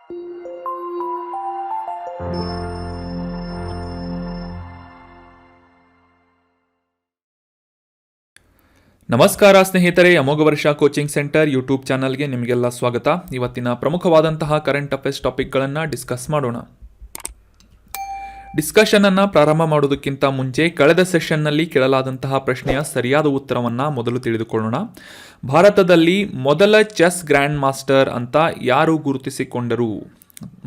ನಮಸ್ಕಾರ ಸ್ನೇಹಿತರೆ, ಅಮೋಘ ವರ್ಷ ಕೋಚಿಂಗ್ ಸೆಂಟರ್ ಯೂಟ್ಯೂಬ್ ಚಾನಲ್ಗೆ ನಿಮಗೆಲ್ಲ ಸ್ವಾಗತ. ಇವತ್ತಿನ ಪ್ರಮುಖವಾದಂತಹ ಕರೆಂಟ್ ಅಫೇರ್ಸ್ ಟಾಪಿಕ್ಗಳನ್ನು ಡಿಸ್ಕಸ್ ಮಾಡೋಣ. ಡಿಸ್ಕಷನನ್ನು ಪ್ರಾರಂಭ ಮಾಡೋದಕ್ಕಿಂತ ಮುಂಚೆ ಕಳೆದ ಸೆಷನ್ನಲ್ಲಿ ಕೇಳಲಾದಂತಹ ಪ್ರಶ್ನೆಯ ಸರಿಯಾದ ಉತ್ತರವನ್ನು ಮೊದಲು ತಿಳಿದುಕೊಳ್ಳೋಣ. ಭಾರತದಲ್ಲಿ ಮೊದಲ ಚೆಸ್ ಗ್ರ್ಯಾಂಡ್ ಮಾಸ್ಟರ್ ಅಂತ ಯಾರು ಗುರುತಿಸಿಕೊಂಡರು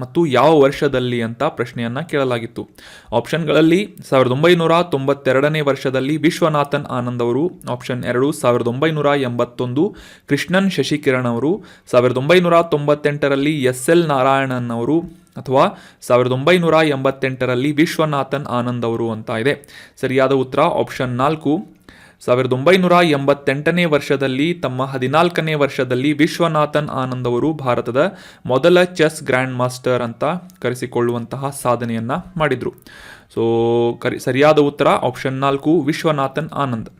ಮತ್ತು ಯಾವ ವರ್ಷದಲ್ಲಿ ಅಂತ ಪ್ರಶ್ನೆಯನ್ನು ಕೇಳಲಾಗಿತ್ತು. ಆಪ್ಷನ್ಗಳಲ್ಲಿ 1992ನೇ ವರ್ಷದಲ್ಲಿ ವಿಶ್ವನಾಥನ್ ಆನಂದ್ ಅವರು, ಆಪ್ಷನ್ 2 1981 ಕೃಷ್ಣನ್ ಶಶಿಕಿರಣ್ ಅವರು, 1998ರಲ್ಲಿ SL ನಾರಾಯಣನ್ ಅವರು ಅಥವಾ 1988ರಲ್ಲಿ ವಿಶ್ವನಾಥನ್ ಆನಂದ್ ಅವರು ಅಂತ ಇದೆ. ಸರಿಯಾದ ಉತ್ತರ ಆಪ್ಷನ್ 4. 1988ನೇ ವರ್ಷದಲ್ಲಿ ತಮ್ಮ 14ನೇ ವರ್ಷದಲ್ಲಿ ವಿಶ್ವನಾಥನ್ ಆನಂದ್ ಅವರು ಭಾರತದ ಮೊದಲ ಚೆಸ್ ಗ್ರ್ಯಾಂಡ್ ಮಾಸ್ಟರ್ ಅಂತ ಕರೆಸಿಕೊಳ್ಳುವಂತಹ ಸಾಧನೆಯನ್ನು ಮಾಡಿದರು. ಸೊ ಸರಿಯಾದ ಉತ್ತರ option 4 Viswanathan Anand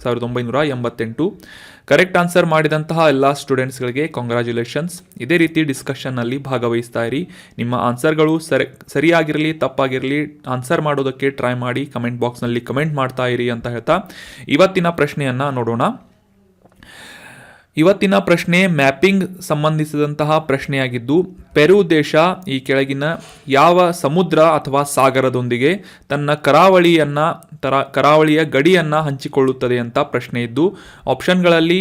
1988. Correct answer ಮಾಡಿದಂತಹ ಎಲ್ಲ ಸ್ಟೂಡೆಂಟ್ಸ್ಗಳಿಗೆ ಕಾಂಗ್ರ್ಯಾಚುಲೇಷನ್ಸ್. ಇದೇ ರೀತಿ ಡಿಸ್ಕಷನ್ನಲ್ಲಿ ಭಾಗವಹಿಸ್ತಾ ಇರಿ. ನಿಮ್ಮ ಆನ್ಸರ್ಗಳು ಸರಿಯಾಗಿರಲಿ ತಪ್ಪಾಗಿರಲಿ ಆನ್ಸರ್ ಮಾಡೋದಕ್ಕೆ ಟ್ರೈ ಮಾಡಿ, ಕಮೆಂಟ್ ಬಾಕ್ಸ್ನಲ್ಲಿ ಕಮೆಂಟ್ ಮಾಡ್ತಾ ಇರಿ ಅಂತ ಹೇಳ್ತಾ ಇವತ್ತಿನ ಪ್ರಶ್ನೆಯನ್ನು ನೋಡೋಣ. ಇವತ್ತಿನ ಪ್ರಶ್ನೆ ಮ್ಯಾಪಿಂಗ್ ಸಂಬಂಧಿಸಿದಂತಹ ಪ್ರಶ್ನೆಯಾಗಿದ್ದು, ಪೆರು ದೇಶ ಈ ಕೆಳಗಿನ ಯಾವ ಸಮುದ್ರ ಅಥವಾ ಸಾಗರದೊಂದಿಗೆ ತನ್ನ ಕರಾವಳಿಯ ಗಡಿಯನ್ನು ಹಂಚಿಕೊಳ್ಳುತ್ತದೆ ಅಂತ ಪ್ರಶ್ನೆ ಇದ್ದು, ಆಪ್ಷನ್ಗಳಲ್ಲಿ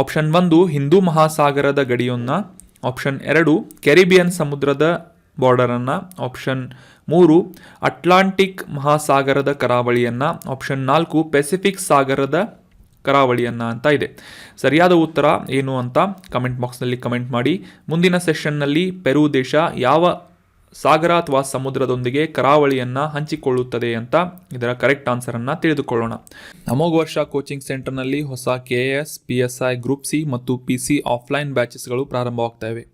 ಆಪ್ಷನ್ 1 ಹಿಂದೂ ಮಹಾಸಾಗರದ ಗಡಿಯನ್ನು, ಆಪ್ಷನ್ 2 ಕೆರಿಬಿಯನ್ ಸಮುದ್ರದ ಬಾರ್ಡರನ್ನು, ಆಪ್ಷನ್ 3 ಅಟ್ಲಾಂಟಿಕ್ ಮಹಾಸಾಗರದ ಕರಾವಳಿಯನ್ನು, ಆಪ್ಷನ್ 4 ಪೆಸಿಫಿಕ್ ಸಾಗರದ ಕರಾವಳಿಯನ್ನು ಅಂತ ಇದೆ. ಸರಿಯಾದ ಉತ್ತರ ಏನು ಅಂತ ಕಮೆಂಟ್ ಬಾಕ್ಸ್ನಲ್ಲಿ ಕಮೆಂಟ್ ಮಾಡಿ. ಮುಂದಿನ ಸೆಷನ್ನಲ್ಲಿ ಪೆರು ದೇಶ ಯಾವ ಸಾಗರ ಅಥವಾ ಸಮುದ್ರದೊಂದಿಗೆ ಕರಾವಳಿಯನ್ನು ಹಂಚಿಕೊಳ್ಳುತ್ತದೆ ಅಂತ ಇದರ ಕರೆಕ್ಟ್ ಆನ್ಸರನ್ನು ತಿಳಿದುಕೊಳ್ಳೋಣ. ಅಮೋಘ ವರ್ಷ ಕೋಚಿಂಗ್ ಸೆಂಟರ್ನಲ್ಲಿ ಹೊಸ KAS, PSI, ಗ್ರೂಪ್ C ಮತ್ತು PC ಆಫ್ಲೈನ್ ಬ್ಯಾಚಸ್ಗಳು ಪ್ರಾರಂಭವಾಗ್ತಾ ಇವೆ.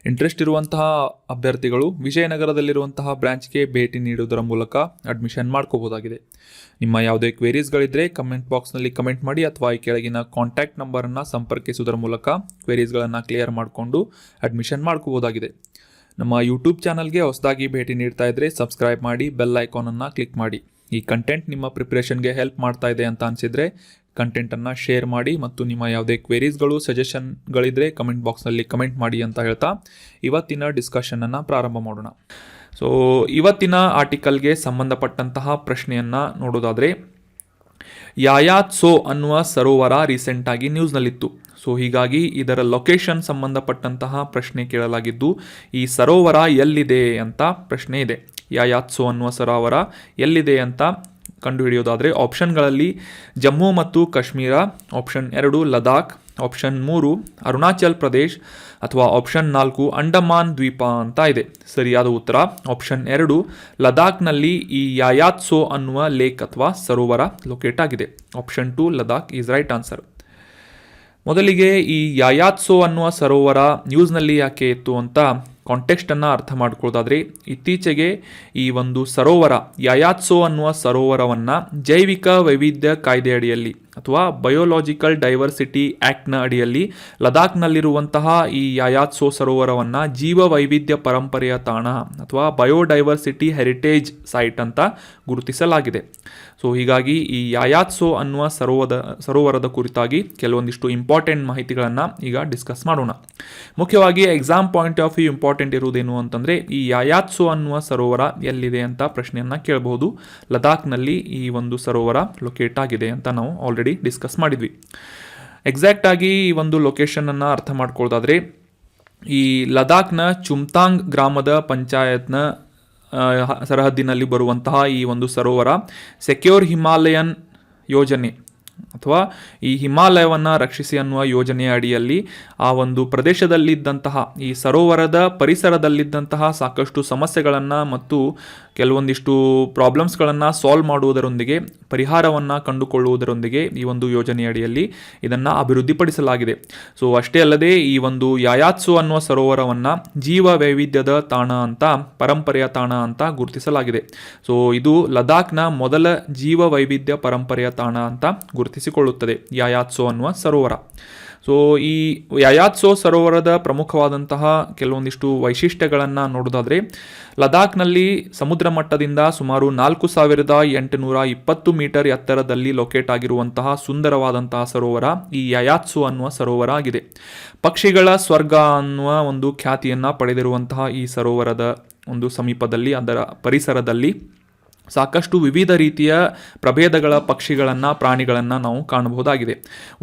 ಇಂಟ್ರೆಸ್ಟ್ ಇರುವಂತಹ ಅಭ್ಯರ್ಥಿಗಳು ವಿಜಯನಗರದಲ್ಲಿರುವಂತಹ ಬ್ರಾಂಚ್ಗೆ ಭೇಟಿ ನೀಡುವುದರ ಮೂಲಕ ಅಡ್ಮಿಷನ್ ಮಾಡ್ಕೋಬೋದಾಗಿದೆ. ನಿಮ್ಮ ಯಾವುದೇ ಕ್ವೇರೀಸ್ಗಳಿದ್ದರೆ ಕಮೆಂಟ್ ಬಾಕ್ಸ್ನಲ್ಲಿ ಕಮೆಂಟ್ ಮಾಡಿ ಅಥವಾ ಈ ಕೆಳಗಿನ ಕಾಂಟ್ಯಾಕ್ಟ್ ನಂಬರನ್ನು ಸಂಪರ್ಕಿಸುವುದರ ಮೂಲಕ ಕ್ವೇರೀಸ್ಗಳನ್ನು ಕ್ಲಿಯರ್ ಮಾಡಿಕೊಂಡು ಅಡ್ಮಿಷನ್ ಮಾಡ್ಕೋಬೋದಾಗಿದೆ. ನಮ್ಮ ಯೂಟ್ಯೂಬ್ ಚಾನಲ್ಗೆ ಹೊಸದಾಗಿ ಭೇಟಿ ನೀಡ್ತಾ ಇದ್ದರೆ ಸಬ್ಸ್ಕ್ರೈಬ್ ಮಾಡಿ, ಬೆಲ್ ಐಕಾನನ್ನು ಕ್ಲಿಕ್ ಮಾಡಿ. ಈ ಕಂಟೆಂಟ್ ನಿಮ್ಮ ಪ್ರಿಪ್ರೇಷನ್ಗೆ ಹೆಲ್ಪ್ ಮಾಡ್ತಾ ಇದೆ ಅಂತ ಅನಿಸಿದರೆ ಕಂಟೆಂಟನ್ನು ಶೇರ್ ಮಾಡಿ ಮತ್ತು ನಿಮ್ಮ ಯಾವುದೇ ಕ್ವೇರೀಸ್ಗಳು ಸಜೆಷನ್ಗಳಿದ್ದರೆ ಕಮೆಂಟ್ ಬಾಕ್ಸ್ನಲ್ಲಿ ಕಮೆಂಟ್ ಮಾಡಿ ಅಂತ ಹೇಳ್ತಾ ಇವತ್ತಿನ ಡಿಸ್ಕಷನನ್ನು ಪ್ರಾರಂಭ ಮಾಡೋಣ. ಸೊ ಇವತ್ತಿನ ಆರ್ಟಿಕಲ್ಗೆ ಸಂಬಂಧಪಟ್ಟಂತಹ ಪ್ರಶ್ನೆಯನ್ನು ನೋಡೋದಾದರೆ, ಯಾಯಾತ್ಸೋ ಅನ್ನುವ ಸರೋವರ ರೀಸೆಂಟಾಗಿ ನ್ಯೂಸ್ನಲ್ಲಿತ್ತು. ಸೊ ಹೀಗಾಗಿ ಇದರ ಲೊಕೇಶನ್ ಸಂಬಂಧಪಟ್ಟಂತಹ ಪ್ರಶ್ನೆ ಕೇಳಲಾಗಿದ್ದು, ಈ ಸರೋವರ ಎಲ್ಲಿದೆ ಅಂತ ಪ್ರಶ್ನೆ ಇದೆ. ಯಾಯಾತ್ಸೋ ಅನ್ನುವ ಸರೋವರ ಎಲ್ಲಿದೆ ಅಂತ ಕಂಡುಹಿಡಿಯೋದಾದರೆ ಆಪ್ಷನ್ಗಳಲ್ಲಿ ಜಮ್ಮು ಮತ್ತು ಕಾಶ್ಮೀರ, ಆಪ್ಷನ್ 2 ಲದಾಖ್, ಆಪ್ಷನ್ 3 ಅರುಣಾಚಲ್ ಪ್ರದೇಶ್ ಅಥವಾ ಆಪ್ಷನ್ 4 ಅಂಡಮಾನ್ ದ್ವೀಪ ಅಂತ ಇದೆ. ಸರಿಯಾದ ಉತ್ತರ ಆಪ್ಷನ್ 2 ಲದಾಖ್ನಲ್ಲಿ ಈ ಯಾಯಾತ್ಸೋ ಅನ್ನುವ ಲೇಕ್ ಅಥವಾ ಸರೋವರ ಲೊಕೇಟ್ ಆಗಿದೆ. Option 2 Ladakh is right answer. ಮೊದಲಿಗೆ ಈ ಯಾಯಾತ್ಸೋ ಅನ್ನುವ ಸರೋವರ ನ್ಯೂಸ್ನಲ್ಲಿ ಯಾಕೆ ಇತ್ತು ಅಂತ ಕಾಂಟೆಕ್ಸ್ಟನ್ನು ಅರ್ಥ ಮಾಡ್ಕೊಳ್ಳೋದಾದರೆ, ಇತ್ತೀಚೆಗೆ ಈ ಒಂದು ಸರೋವರ ಯಾಯಾತ್ಸೋ ಅನ್ನುವ ಸರೋವರವನ್ನು ಜೈವಿಕ ವೈವಿಧ್ಯ ಕಾಯ್ದೆ ಅಡಿಯಲ್ಲಿ ಅಥವಾ ಬಯೋಲಾಜಿಕಲ್ ಡೈವರ್ಸಿಟಿ ಆ್ಯಕ್ಟ್ನ ಅಡಿಯಲ್ಲಿ ಲದಾಖ್ನಲ್ಲಿರುವಂತಹ ಈ ಯಾಯಾತ್ಸೋ ಸರೋವರವನ್ನು ಜೀವ ವೈವಿಧ್ಯ ಪರಂಪರೆಯ ತಾಣ ಅಥವಾ ಬಯೋಡೈವರ್ಸಿಟಿ ಹೆರಿಟೇಜ್ ಸೈಟ್ ಅಂತ ಗುರುತಿಸಲಾಗಿದೆ. ಸೊ ಹೀಗಾಗಿ ಈ ಯಾಯಾತ್ಸೋ ಅನ್ನುವ ಸರೋವರದ ಕುರಿತಾಗಿ ಕೆಲವೊಂದಿಷ್ಟು ಇಂಪಾರ್ಟೆಂಟ್ ಮಾಹಿತಿಗಳನ್ನು ಈಗ ಡಿಸ್ಕಸ್ ಮಾಡೋಣ. ಮುಖ್ಯವಾಗಿ exam point of view important ಇರುವುದೇನು ಅಂತಂದರೆ, ಈ ಯಾಯಾತ್ಸೋ ಅನ್ನುವ ಸರೋವರ ಎಲ್ಲಿದೆ ಅಂತ ಪ್ರಶ್ನೆಯನ್ನು ಕೇಳಬಹುದು. ಲದಾಖ್ನಲ್ಲಿ ಈ ಒಂದು ಸರೋವರ ಲೊಕೇಟ್ ಆಗಿದೆ ಅಂತ ನಾವು ಆಲ್ರೆಡಿ ಡಿಸ್ಕಸ್ ಮಾಡಿದ್ವಿ. ಎಕ್ಸಾಕ್ಟ್ ಆಗಿ ಈ ಒಂದು ಲೊಕೇಶನನ್ನು ಅರ್ಥ ಮಾಡ್ಕೊಳ್ಳೋದಾದರೆ, ಈ ಲದಾಖ್ನ ಚುಮ್ತಾಂಗ್ ಗ್ರಾಮದ ಪಂಚಾಯತ್ನ ಸರಹದ್ದಿನಲ್ಲಿ ಬರುವಂತಹ ಈ ಒಂದು ಸರೋವರ ಸೆಕ್ಯೂರ್ ಹಿಮಾಲಯನ್ ಯೋಜನೆ ಅಥವಾ ಈ ಹಿಮಾಲಯವನ್ನು ರಕ್ಷಿಸಿ ಅನ್ನುವ ಯೋಜನೆಯ ಅಡಿಯಲ್ಲಿ ಆ ಒಂದು ಪ್ರದೇಶದಲ್ಲಿದ್ದಂತಹ ಈ ಸರೋವರದ ಪರಿಸರದಲ್ಲಿದ್ದಂತಹ ಸಾಕಷ್ಟು ಸಮಸ್ಯೆಗಳನ್ನು ಮತ್ತು ಕೆಲವೊಂದಿಷ್ಟು ಪ್ರಾಬ್ಲಮ್ಸ್ಗಳನ್ನು ಸಾಲ್ವ್ ಮಾಡುವುದರೊಂದಿಗೆ ಪರಿಹಾರವನ್ನು ಕಂಡುಕೊಳ್ಳುವುದರೊಂದಿಗೆ ಈ ಒಂದು ಯೋಜನೆಯ ಅಡಿಯಲ್ಲಿ ಇದನ್ನು ಅಭಿವೃದ್ಧಿಪಡಿಸಲಾಗಿದೆ. ಸೊ ಅಷ್ಟೇ ಅಲ್ಲದೆ ಈ ಒಂದು ಯಾಯಾತ್ಸೋ ಅನ್ನುವ ಸರೋವರವನ್ನು ಜೀವ ವೈವಿಧ್ಯದ ತಾಣ ಅಂತ, ಪರಂಪರೆಯ ತಾಣ ಅಂತ ಗುರುತಿಸಲಾಗಿದೆ. ಸೊ ಇದು ಲದಾಖ್ನ ಮೊದಲ ಜೀವ ವೈವಿಧ್ಯ ಪರಂಪರೆಯ ತಾಣ ಅಂತ ಗುರುತಿಸಿಕೊಳ್ಳುತ್ತದೆ ಯಾಯಾತ್ಸೋ ಅನ್ನುವ ಸರೋವರ. ಸೊ ಈ ಯಾಯಾತ್ಸೋ ಸರೋವರದ ಪ್ರಮುಖವಾದಂತಹ ಕೆಲವೊಂದಿಷ್ಟು ವೈಶಿಷ್ಟ್ಯಗಳನ್ನು ನೋಡೋದಾದರೆ, ಲದಾಖ್ನಲ್ಲಿ ಸಮುದ್ರ ಮಟ್ಟದಿಂದ ಸುಮಾರು 4820 ಮೀಟರ್ ಎತ್ತರದಲ್ಲಿ ಲೊಕೇಟ್ ಆಗಿರುವಂತಹ ಸುಂದರವಾದಂತಹ ಸರೋವರ ಈ ಯಾಯಾತ್ಸೋ ಅನ್ನುವ ಸರೋವರ ಆಗಿದೆ. ಪಕ್ಷಿಗಳ ಸ್ವರ್ಗ ಅನ್ನುವ ಒಂದು ಖ್ಯಾತಿಯನ್ನು ಪಡೆದಿರುವಂತಹ ಈ ಸರೋವರದ ಒಂದು ಸಮೀಪದಲ್ಲಿ, ಅದರ ಪರಿಸರದಲ್ಲಿ ಸಾಕಷ್ಟು ವಿವಿಧ ರೀತಿಯ ಪ್ರಭೇದಗಳ ಪಕ್ಷಿಗಳನ್ನು, ಪ್ರಾಣಿಗಳನ್ನು ನಾವು ಕಾಣಬಹುದಾಗಿದೆ.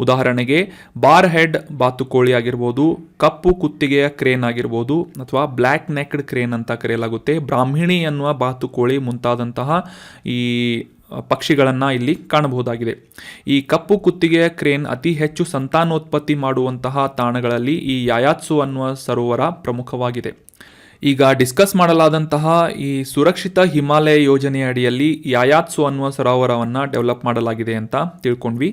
ಉದಾಹರಣೆಗೆ ಬಾರ್ ಹೆಡ್ ಬಾತುಕೋಳಿ ಆಗಿರ್ಬೋದು, ಕಪ್ಪು ಕುತ್ತಿಗೆಯ ಕ್ರೇನ್ ಆಗಿರ್ಬೋದು, ಅಥವಾ ಬ್ಲ್ಯಾಕ್ ನೆಕ್ಡ್ ಕ್ರೇನ್ ಅಂತ ಕರೆಯಲಾಗುತ್ತೆ, ಬ್ರಾಹ್ಮಿಣಿ ಅನ್ನುವ ಬಾತುಕೋಳಿ ಮುಂತಾದಂತಹ ಈ ಪಕ್ಷಿಗಳನ್ನು ಇಲ್ಲಿ ಕಾಣಬಹುದಾಗಿದೆ. ಈ ಕಪ್ಪು ಕುತ್ತಿಗೆಯ ಕ್ರೇನ್ ಅತಿ ಹೆಚ್ಚು ಸಂತಾನೋತ್ಪತ್ತಿ ಮಾಡುವಂತಹ ತಾಣಗಳಲ್ಲಿ ಈ ಯಾಯಾತ್ಸೋ ಅನ್ನುವ ಸರೋವರ ಪ್ರಮುಖವಾಗಿದೆ. ಈಗ ಡಿಸ್ಕಸ್ ಮಾಡಲಾದಂತಹ ಈ ಸುರಕ್ಷಿತ ಹಿಮಾಲಯ ಯೋಜನೆಯ ಅಡಿಯಲ್ಲಿ ಯಾಯಾತ್ಸೋ ಅನ್ನುವ ಸರೋವರವನ್ನು ಡೆವಲಪ್ ಮಾಡಲಾಗಿದೆ ಅಂತ ತಿಳ್ಕೊಂಡ್ವಿ.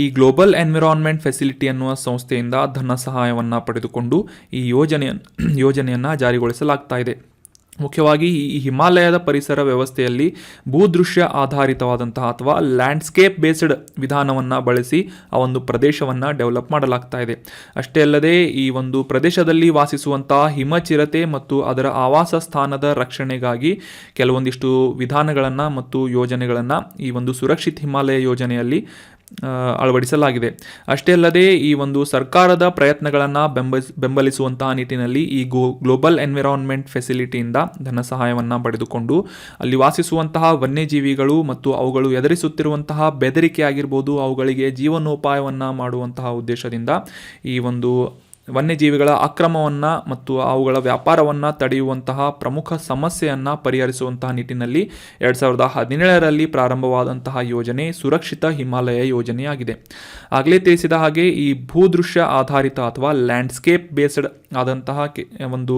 ಈ ಗ್ಲೋಬಲ್ ಎನ್ವಿರಾನ್ಮೆಂಟ್ ಫೆಸಿಲಿಟಿ ಅನ್ನುವ ಸಂಸ್ಥೆಯಿಂದ ಧನ ಸಹಾಯವನ್ನು ಪಡೆದುಕೊಂಡು ಈ ಯೋಜನೆಯನ್ನು ಜಾರಿಗೊಳಿಸಲಾಗ್ತಾ ಇದೆ. ಮುಖ್ಯವಾಗಿ ಈ ಹಿಮಾಲಯದ ಪರಿಸರ ವ್ಯವಸ್ಥೆಯಲ್ಲಿ ಭೂದೃಶ್ಯ ಆಧಾರಿತವಾದಂತಹ ಅಥವಾ ಲ್ಯಾಂಡ್ಸ್ಕೇಪ್ ಬೇಸ್ಡ್ ವಿಧಾನವನ್ನು ಬಳಸಿ ಆ ಒಂದು ಪ್ರದೇಶವನ್ನು ಡೆವಲಪ್ ಮಾಡಲಾಗ್ತಾ ಇದೆ. ಅಷ್ಟೇ ಅಲ್ಲದೆ ಈ ಒಂದು ಪ್ರದೇಶದಲ್ಲಿ ವಾಸಿಸುವಂತಹ ಹಿಮಚಿರತೆ ಮತ್ತು ಅದರ ಆವಾಸ ಸ್ಥಾನದ ರಕ್ಷಣೆಗಾಗಿ ಕೆಲವೊಂದಿಷ್ಟು ವಿಧಾನಗಳನ್ನು ಮತ್ತು ಯೋಜನೆಗಳನ್ನು ಈ ಒಂದು ಸುರಕ್ಷಿತ ಹಿಮಾಲಯ ಯೋಜನೆಯಲ್ಲಿ ಅಳವಡಿಸಲಾಗಿದೆ. ಅಷ್ಟೇ ಅಲ್ಲದೆ ಈ ಒಂದು ಸರ್ಕಾರದ ಪ್ರಯತ್ನಗಳನ್ನು ಬೆಂಬಲಿಸುವಂತಹ ನಿಟ್ಟಿನಲ್ಲಿ ಈ ಗ್ಲೋಬಲ್ ಎನ್ವಿರಾನ್ಮೆಂಟ್ ಫೆಸಿಲಿಟಿಯಿಂದ ಧನ ಸಹಾಯವನ್ನು ಪಡೆದುಕೊಂಡು ಅಲ್ಲಿ ವಾಸಿಸುವಂತಹ ವನ್ಯಜೀವಿಗಳು ಮತ್ತು ಅವುಗಳು ಎದುರಿಸುತ್ತಿರುವಂತಹ ಬೆದರಿಕೆ ಆಗಿರ್ಬೋದು, ಅವುಗಳಿಗೆ ಜೀವನೋಪಾಯವನ್ನು ಮಾಡುವಂತಹ ಉದ್ದೇಶದಿಂದ ಈ ಒಂದು ವನ್ಯಜೀವಿಗಳ ಅಕ್ರಮವನ್ನು ಮತ್ತು ಅವುಗಳ ವ್ಯಾಪಾರವನ್ನು ತಡೆಯುವಂತಹ ಪ್ರಮುಖ ಸಮಸ್ಯೆಯನ್ನು ಪರಿಹರಿಸುವಂತಹ ನಿಟ್ಟಿನಲ್ಲಿ 2017ರಲ್ಲಿ ಪ್ರಾರಂಭವಾದಂತಹ ಯೋಜನೆ ಸುರಕ್ಷಿತ ಹಿಮಾಲಯ ಯೋಜನೆಯಾಗಿದೆ. ಆಗಲೇ ತಿಳಿಸಿದ ಹಾಗೆ ಈ ಭೂದೃಶ್ಯ ಆಧಾರಿತ ಅಥವಾ ಲ್ಯಾಂಡ್ಸ್ಕೇಪ್ ಬೇಸ್ಡ್ ಆದಂತಹ ಒಂದು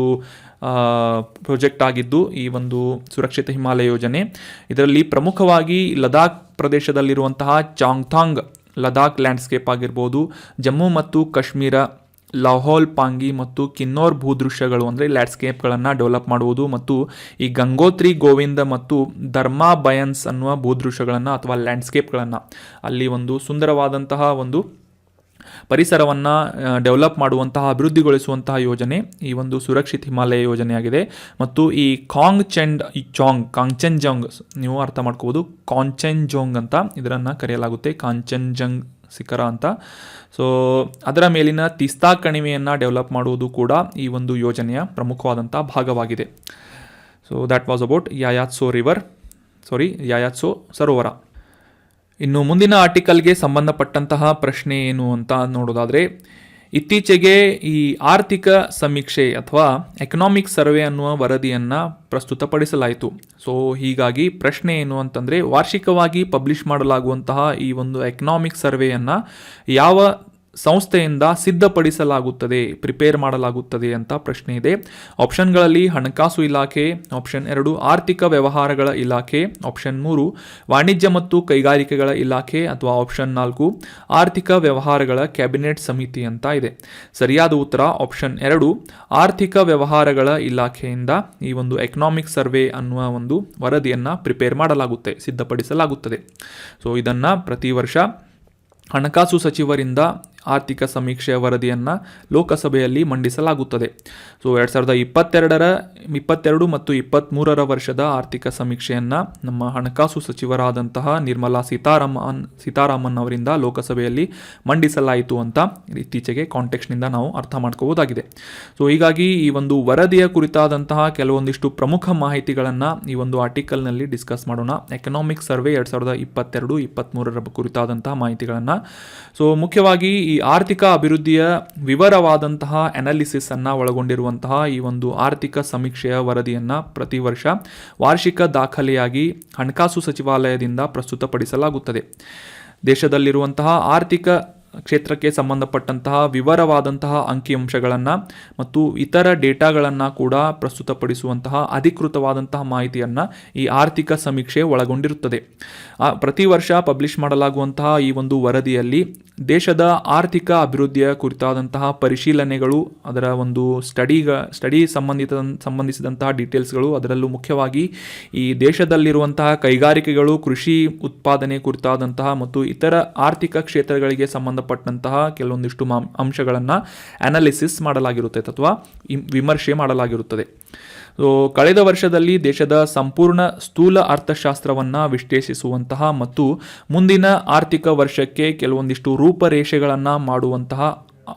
ಪ್ರಾಜೆಕ್ಟ್ ಆಗಿದ್ದು ಈ ಒಂದು ಸುರಕ್ಷಿತ ಹಿಮಾಲಯ ಯೋಜನೆ, ಇದರಲ್ಲಿ ಪ್ರಮುಖವಾಗಿ ಲದಾಖ್ ಪ್ರದೇಶದಲ್ಲಿರುವಂತಹ ಚಾಂಗ್ಥಾಂಗ್ ಲದಾಖ್ ಲ್ಯಾಂಡ್ಸ್ಕೇಪ್ ಆಗಿರ್ಬೋದು, ಜಮ್ಮು ಮತ್ತು ಕಾಶ್ಮೀರ ಲಾಹೋಲ್ ಪಾಂಗಿ ಮತ್ತು ಕಿನ್ನೋರ್ ಭೂದೃಶ್ಯಗಳು ಅಂದರೆ ಲ್ಯಾಂಡ್ಸ್ಕೇಪ್ಗಳನ್ನು ಡೆವಲಪ್ ಮಾಡುವುದು ಮತ್ತು ಈ ಗಂಗೋತ್ರಿ ಗೋವಿಂದ ಮತ್ತು ಧರ್ಮಾ ಬಯನ್ಸ್ ಅನ್ನುವ ಭೂದೃಶ್ಯಗಳನ್ನು ಅಥವಾ ಲ್ಯಾಂಡ್ಸ್ಕೇಪ್ಗಳನ್ನು ಅಲ್ಲಿ ಒಂದು ಸುಂದರವಾದಂತಹ ಒಂದು ಪರಿಸರವನ್ನು ಡೆವಲಪ್ ಮಾಡುವಂತಹ, ಅಭಿವೃದ್ಧಿಗೊಳಿಸುವಂತಹ ಯೋಜನೆ ಈ ಒಂದು ಸುರಕ್ಷಿತ ಹಿಮಾಲಯ ಯೋಜನೆಯಾಗಿದೆ. ಮತ್ತು ಈ ಕಾಂಗ್ಚೆನ್ಜಂಗ್ ನೀವು ಅರ್ಥ ಮಾಡ್ಕೋಬೋದು, ಕಾಂಚೆನ್ಜೋಂಗ್ ಅಂತ ಇದನ್ನು ಕರೆಯಲಾಗುತ್ತೆ, ಕಾಂಚೆನ್ಜಂಗ್ ಶಿಖರ ಅಂತ. ಸೊ ಅದರ ಮೇಲಿನ ತಿಸ್ತಾ ಕಣಿವೆಯನ್ನು ಡೆವಲಪ್ ಮಾಡುವುದು ಕೂಡ ಈ ಒಂದು ಯೋಜನೆಯ ಪ್ರಮುಖವಾದಂಥ ಭಾಗವಾಗಿದೆ. ಸೊ ದ್ಯಾಟ್ ವಾಸ್ ಅಬೌಟ್ ಯಾಯಾತ್ಸೋ ಸರೋವರ. ಇನ್ನು ಮುಂದಿನ ಆರ್ಟಿಕಲ್ಗೆ ಸಂಬಂಧಪಟ್ಟಂತಹ ಪ್ರಶ್ನೆ ಏನು ಅಂತ ನೋಡೋದಾದರೆ, ಇತ್ತೀಚೆಗೆ ಈ ಆರ್ಥಿಕ ಸಮೀಕ್ಷೆ ಅಥವಾ ಎಕನಾಮಿಕ್ ಸರ್ವೆ ಅನ್ನುವ ವರದಿಯನ್ನು ಪ್ರಸ್ತುತಪಡಿಸಲಾಯಿತು. ಸೊ ಹೀಗಾಗಿ ಪ್ರಶ್ನೆ ಏನು ಅಂತಂದರೆ, ವಾರ್ಷಿಕವಾಗಿ ಪಬ್ಲಿಷ್ ಮಾಡಲಾಗುವಂತಹ ಈ ಒಂದು ಎಕನಾಮಿಕ್ ಸರ್ವೆಯನ್ನು ಯಾವ ಸಂಸ್ಥೆಯಿಂದ ಸಿದ್ಧಪಡಿಸಲಾಗುತ್ತದೆ, ಪ್ರಿಪೇರ್ ಮಾಡಲಾಗುತ್ತದೆ ಅಂತ ಪ್ರಶ್ನೆ ಇದೆ. ಆಪ್ಷನ್ಗಳಲ್ಲಿ ಹಣಕಾಸು ಇಲಾಖೆ, ಆಪ್ಷನ್ 2 ಆರ್ಥಿಕ ವ್ಯವಹಾರಗಳ ಇಲಾಖೆ, ಆಪ್ಷನ್ 3 ವಾಣಿಜ್ಯ ಮತ್ತು ಕೈಗಾರಿಕೆಗಳ ಇಲಾಖೆ, ಅಥವಾ ಆಪ್ಷನ್ 4 ಆರ್ಥಿಕ ವ್ಯವಹಾರಗಳ ಕ್ಯಾಬಿನೆಟ್ ಸಮಿತಿ ಅಂತ ಇದೆ. ಸರಿಯಾದ ಉತ್ತರ ಆಪ್ಷನ್ 2 ಆರ್ಥಿಕ ವ್ಯವಹಾರಗಳ ಇಲಾಖೆಯಿಂದ ಈ ಒಂದು ಎಕನಾಮಿಕ್ ಸರ್ವೆ ಅನ್ನುವ ಒಂದು ವರದಿಯನ್ನು ಪ್ರಿಪೇರ್ ಮಾಡಲಾಗುತ್ತೆ, ಸಿದ್ಧಪಡಿಸಲಾಗುತ್ತದೆ. ಸೊ ಇದನ್ನು ಪ್ರತಿ ವರ್ಷ ಹಣಕಾಸು ಸಚಿವರಿಂದ ಆರ್ಥಿಕ ಸಮೀಕ್ಷೆಯ ವರದಿಯನ್ನು ಲೋಕಸಭೆಯಲ್ಲಿ ಮಂಡಿಸಲಾಗುತ್ತದೆ. ಸೊ 2022 ಮತ್ತು 2023 ವರ್ಷದ ಆರ್ಥಿಕ ಸಮೀಕ್ಷೆಯನ್ನು ನಮ್ಮ ಹಣಕಾಸು ಸಚಿವರಾದಂತಹ ನಿರ್ಮಲಾ ಸೀತಾರಾಮನ್ ಅವರಿಂದ ಲೋಕಸಭೆಯಲ್ಲಿ ಮಂಡಿಸಲಾಯಿತು ಅಂತ ಇತ್ತೀಚೆಗೆ ಕಾಂಟೆಕ್ಸ್ಟ್ನಿಂದ ನಾವು ಅರ್ಥ ಮಾಡ್ಕೋಬೋದಾಗಿದೆ. ಸೊ ಹೀಗಾಗಿ ಈ ಒಂದು ವರದಿಯ ಕುರಿತಾದಂತಹ ಕೆಲವೊಂದಿಷ್ಟು ಪ್ರಮುಖ ಮಾಹಿತಿಗಳನ್ನು ಈ ಒಂದು ಆರ್ಟಿಕಲ್ನಲ್ಲಿ ಡಿಸ್ಕಸ್ ಮಾಡೋಣ. ಎಕನಾಮಿಕ್ ಸರ್ವೆ 2022-23 ಕುರಿತಾದಂತಹ ಮಾಹಿತಿಗಳನ್ನು. ಸೊ ಮುಖ್ಯವಾಗಿ ಈ ಆರ್ಥಿಕ ಅಭಿವೃದ್ಧಿಯ ವಿವರವಾದಂತಹ ಅನಾಲಿಸಿಸ್ ಅನ್ನು ಒಳಗೊಂಡಿರುವಂತಹ ಈ ಒಂದು ಆರ್ಥಿಕ ಸಮೀಕ್ಷೆಯ ವರದಿಯನ್ನು ಪ್ರತಿ ವರ್ಷ ವಾರ್ಷಿಕ ದಾಖಲೆಯಾಗಿ ಹಣಕಾಸು ಸಚಿವಾಲಯದಿಂದ ಪ್ರಸ್ತುತಪಡಿಸಲಾಗುತ್ತದೆ. ದೇಶದಲ್ಲಿರುವಂತಹ ಆರ್ಥಿಕ ಕ್ಷೇತ್ರಕ್ಕೆ ಸಂಬಂಧಪಟ್ಟಂತಹ ವಿವರವಾದಂತಹ ಅಂಕಿಅಂಶಗಳನ್ನು ಮತ್ತು ಇತರ ಡೇಟಾಗಳನ್ನು ಕೂಡ ಪ್ರಸ್ತುತಪಡಿಸುವಂತಹ ಅಧಿಕೃತವಾದಂತಹ ಮಾಹಿತಿಯನ್ನು ಈ ಆರ್ಥಿಕ ಸಮೀಕ್ಷೆ ಒಳಗೊಂಡಿರುತ್ತದೆ. ಪ್ರತಿ ವರ್ಷ ಪಬ್ಲಿಷ್ ಮಾಡಲಾಗುವಂತಹ ಈ ಒಂದು ವರದಿಯಲ್ಲಿ ದೇಶದ ಆರ್ಥಿಕ ಅಭಿವೃದ್ಧಿಯ ಕುರಿತಾದಂತಹ ಪರಿಶೀಲನೆಗಳು, ಅದರ ಒಂದು ಸ್ಟಡಿ ಸಂಬಂಧಿಸಿದಂತಹ ಡೀಟೇಲ್ಸ್ಗಳು, ಅದರಲ್ಲೂ ಮುಖ್ಯವಾಗಿ ಈ ದೇಶದಲ್ಲಿರುವಂತಹ ಕೈಗಾರಿಕೆಗಳು, ಕೃಷಿ ಉತ್ಪಾದನೆ ಕುರಿತಾದಂತಹ ಮತ್ತು ಇತರ ಆರ್ಥಿಕ ಕ್ಷೇತ್ರಗಳಿಗೆ ಸಂಬಂಧ ಸಂಬಂಧಪಟ್ಟಂತಹ ಕೆಲವೊಂದಿಷ್ಟು ಅಂಶಗಳನ್ನು ಅನಾಲಿಸಿಸ್ ಮಾಡಲಾಗಿರುತ್ತೆ ಅಥವಾ ವಿಮರ್ಶೆ ಮಾಡಲಾಗಿರುತ್ತದೆ. ಸೊ ಕಳೆದ ವರ್ಷದಲ್ಲಿ ದೇಶದ ಸಂಪೂರ್ಣ ಸ್ಥೂಲ ಅರ್ಥಶಾಸ್ತ್ರವನ್ನು ವಿಶ್ಲೇಷಿಸುವಂತಹ ಮತ್ತು ಮುಂದಿನ ಆರ್ಥಿಕ ವರ್ಷಕ್ಕೆ ಕೆಲವೊಂದಿಷ್ಟು ರೂಪರೇಷೆಗಳನ್ನು ಮಾಡುವಂತಹ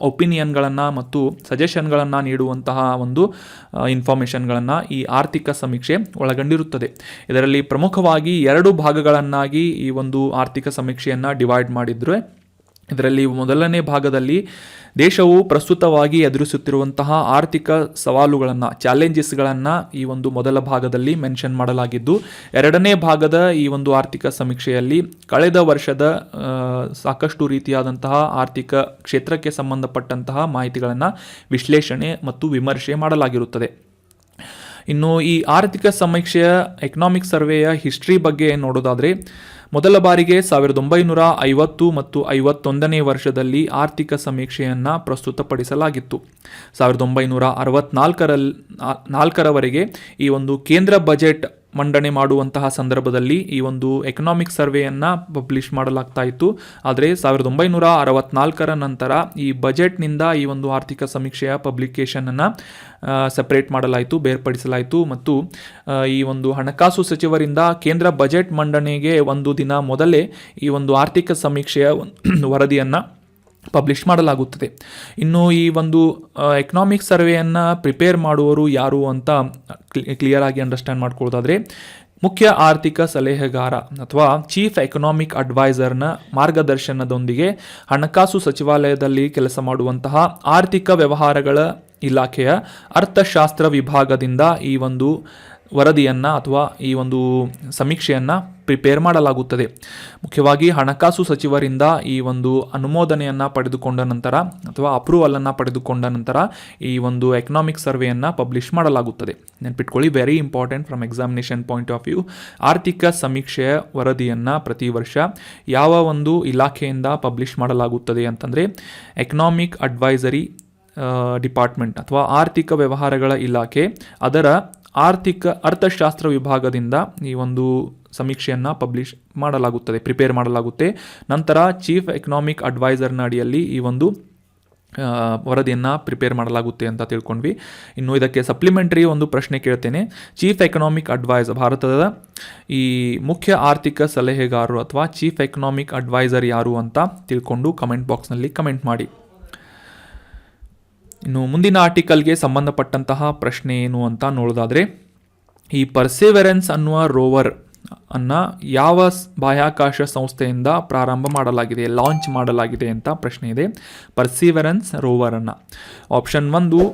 ಒಪಿನಿಯನ್ಗಳನ್ನು ಮತ್ತು ಸಜೆಷನ್ಗಳನ್ನು ನೀಡುವಂತಹ ಒಂದು ಇನ್ಫಾರ್ಮೇಷನ್ಗಳನ್ನು ಈ ಆರ್ಥಿಕ ಸಮೀಕ್ಷೆ ಒಳಗೊಂಡಿರುತ್ತದೆ. ಇದರಲ್ಲಿ ಪ್ರಮುಖವಾಗಿ 2 ಭಾಗಗಳನ್ನಾಗಿ ಈ ಒಂದು ಆರ್ಥಿಕ ಸಮೀಕ್ಷೆಯನ್ನು ಡಿವೈಡ್ ಮಾಡಿದರೆ, ಇದರಲ್ಲಿ ಮೊದಲನೇ ಭಾಗದಲ್ಲಿ ದೇಶವು ಪ್ರಸ್ತುತವಾಗಿ ಎದುರಿಸುತ್ತಿರುವಂತಹ ಆರ್ಥಿಕ ಸವಾಲುಗಳನ್ನು, ಚಾಲೆಂಜಸ್ಗಳನ್ನು ಈ ಒಂದು ಮೊದಲ ಭಾಗದಲ್ಲಿ ಮೆನ್ಷನ್ ಮಾಡಲಾಗಿದ್ದು, ಎರಡನೇ ಭಾಗದ ಈ ಒಂದು ಆರ್ಥಿಕ ಸಮೀಕ್ಷೆಯಲ್ಲಿ ಕಳೆದ ವರ್ಷದ ಸಾಕಷ್ಟು ರೀತಿಯಾದಂತಹ ಆರ್ಥಿಕ ಕ್ಷೇತ್ರಕ್ಕೆ ಸಂಬಂಧಪಟ್ಟಂತಹ ಮಾಹಿತಿಗಳನ್ನು ವಿಶ್ಲೇಷಣೆ ಮತ್ತು ವಿಮರ್ಶೆ ಮಾಡಲಾಗಿರುತ್ತದೆ. ಇನ್ನು ಈ ಆರ್ಥಿಕ ಸಮೀಕ್ಷೆಯ ಎಕನಾಮಿಕ್ ಸರ್ವೆಯ ಹಿಸ್ಟ್ರಿ ಬಗ್ಗೆ ನೋಡೋದಾದರೆ, ಮೊದಲ ಬಾರಿಗೆ 1950 ಮತ್ತು 51ನೇ ವರ್ಷದಲ್ಲಿ ಆರ್ಥಿಕ ಸಮೀಕ್ಷೆಯನ್ನು ಪ್ರಸ್ತುತಪಡಿಸಲಾಗಿತ್ತು. 1964ರವರೆಗೆ ಈ ಒಂದು ಕೇಂದ್ರ ಬಜೆಟ್ ಮಂಡನೆ ಮಾಡುವಂತಹ ಸಂದರ್ಭದಲ್ಲಿ ಈ ಒಂದು ಎಕನಾಮಿಕ್ ಸರ್ವೆಯನ್ನು ಪಬ್ಲಿಷ್ ಮಾಡಲಾಗ್ತಾ ಇತ್ತು. ಆದರೆ 1964ರ ನಂತರ ಈ ಬಜೆಟ್ನಿಂದ ಈ ಒಂದು ಆರ್ಥಿಕ ಸಮೀಕ್ಷೆಯ ಪಬ್ಲಿಕೇಶನನ್ನು ಸೆಪರೇಟ್ ಮಾಡಲಾಯಿತು, ಬೇರ್ಪಡಿಸಲಾಯಿತು ಮತ್ತು ಈ ಒಂದು ಹಣಕಾಸು ಸಚಿವರಿಂದ ಕೇಂದ್ರ ಬಜೆಟ್ ಮಂಡನೆಗೆ ಒಂದು ದಿನ ಮೊದಲೇ ಈ ಒಂದು ಆರ್ಥಿಕ ಸಮೀಕ್ಷೆಯ ವರದಿಯನ್ನು ಪಬ್ಲಿಷ್ ಮಾಡಲಾಗುತ್ತದೆ. ಇನ್ನು ಈ ಒಂದು ಎಕನಾಮಿಕ್ ಸರ್ವೆಯನ್ನು ಪ್ರಿಪೇರ್ ಮಾಡುವವರು ಯಾರು ಅಂತ ಕ್ಲಿಯರ್ ಆಗಿ ಅಂಡರ್ಸ್ಟ್ಯಾಂಡ್ ಮಾಡ್ಕೊಳ್ಳೋದಾದರೆ, ಮುಖ್ಯ ಆರ್ಥಿಕ ಸಲಹೆಗಾರ ಅಥವಾ ಚೀಫ್ ಎಕನಾಮಿಕ್ ಅಡ್ವೈಸರ್ನ ಮಾರ್ಗದರ್ಶನದೊಂದಿಗೆ ಹಣಕಾಸು ಸಚಿವಾಲಯದಲ್ಲಿ ಕೆಲಸ ಮಾಡುವಂತಹ ಆರ್ಥಿಕ ವ್ಯವಹಾರಗಳ ಇಲಾಖೆಯ ಅರ್ಥಶಾಸ್ತ್ರ ವಿಭಾಗದಿಂದ ಈ ಒಂದು ವರದಿಯನ್ನು ಅಥವಾ ಈ ಒಂದು ಸಮೀಕ್ಷೆಯನ್ನು ಪ್ರಿಪೇರ್ ಮಾಡಲಾಗುತ್ತದೆ. ಮುಖ್ಯವಾಗಿ ಹಣಕಾಸು ಸಚಿವರಿಂದ ಈ ಒಂದು ಅನುಮೋದನೆಯನ್ನು ಪಡೆದುಕೊಂಡ ನಂತರ ಅಥವಾ ಅಪ್ರೂವಲನ್ನು ಪಡೆದುಕೊಂಡ ನಂತರ ಈ ಒಂದು ಎಕನಾಮಿಕ್ ಸರ್ವೆಯನ್ನು ಪಬ್ಲಿಷ್ ಮಾಡಲಾಗುತ್ತದೆ. ನೆನ್ಪಿಟ್ಕೊಳ್ಳಿ, very important from examination point of view. ಆರ್ಥಿಕ ಸಮೀಕ್ಷೆಯ ವರದಿಯನ್ನು ಪ್ರತಿ ವರ್ಷ ಯಾವ ಒಂದು ಇಲಾಖೆಯಿಂದ ಪಬ್ಲಿಷ್ ಮಾಡಲಾಗುತ್ತದೆ ಅಂತಂದರೆ, ಎಕನಾಮಿಕ್ ಅಡ್ವೈಸರಿ ಡಿಪಾರ್ಟ್ಮೆಂಟ್ ಅಥವಾ ಆರ್ಥಿಕ ವ್ಯವಹಾರಗಳ ಇಲಾಖೆ, ಅದರ ಅರ್ಥಶಾಸ್ತ್ರ ವಿಭಾಗದಿಂದ ಈ ಒಂದು ಸಮೀಕ್ಷೆಯನ್ನು ಪಬ್ಲಿಷ್ ಮಾಡಲಾಗುತ್ತದೆ, ಪ್ರಿಪೇರ್ ಮಾಡಲಾಗುತ್ತೆ. ನಂತರ ಚೀಫ್ ಎಕನಾಮಿಕ್ ಅಡ್ವೈಸರ್ನ ಅಡಿಯಲ್ಲಿ ಈ ಒಂದು ವರದಿಯನ್ನು ಪ್ರಿಪೇರ್ ಮಾಡಲಾಗುತ್ತೆ ಅಂತ ತಿಳ್ಕೊಂಡ್ವಿ. ಇನ್ನು ಇದಕ್ಕೆ ಸಪ್ಲಿಮೆಂಟರಿ ಒಂದು ಪ್ರಶ್ನೆ ಕೇಳ್ತೇನೆ. ಚೀಫ್ ಎಕನಾಮಿಕ್ ಅಡ್ವೈಸರ್, ಭಾರತದ ಈ ಮುಖ್ಯ ಆರ್ಥಿಕ ಸಲಹೆಗಾರರು ಅಥವಾ ಚೀಫ್ ಎಕನಾಮಿಕ್ ಅಡ್ವೈಸರ್ ಯಾರು ಅಂತ ತಿಳ್ಕೊಂಡು ಕಮೆಂಟ್ ಬಾಕ್ಸ್ನಲ್ಲಿ ಕಮೆಂಟ್ ಮಾಡಿ. ಇನ್ನು ಮುಂದಿನ ಆರ್ಟಿಕಲ್ಗೆ ಸಂಬಂಧಪಟ್ಟಂತಹ ಪ್ರಶ್ನೆ ಏನು ಅಂತ ನೋಡೋದಾದರೆ, ಈ ಪರ್ಸಿವೆರೆನ್ಸ್ ಅನ್ನುವ ರೋವರ್ ಅನ್ನು ಯಾವ ಬಾಹ್ಯಾಕಾಶ ಸಂಸ್ಥೆಯಿಂದ ಪ್ರಾರಂಭ ಮಾಡಲಾಗಿದೆ, ಲಾಂಚ್ ಮಾಡಲಾಗಿದೆ ಅಂತ ಪ್ರಶ್ನೆ ಇದೆ. ಪರ್ಸಿವೆರೆನ್ಸ್ ರೋವರನ್ನು ಆಪ್ಷನ್ 1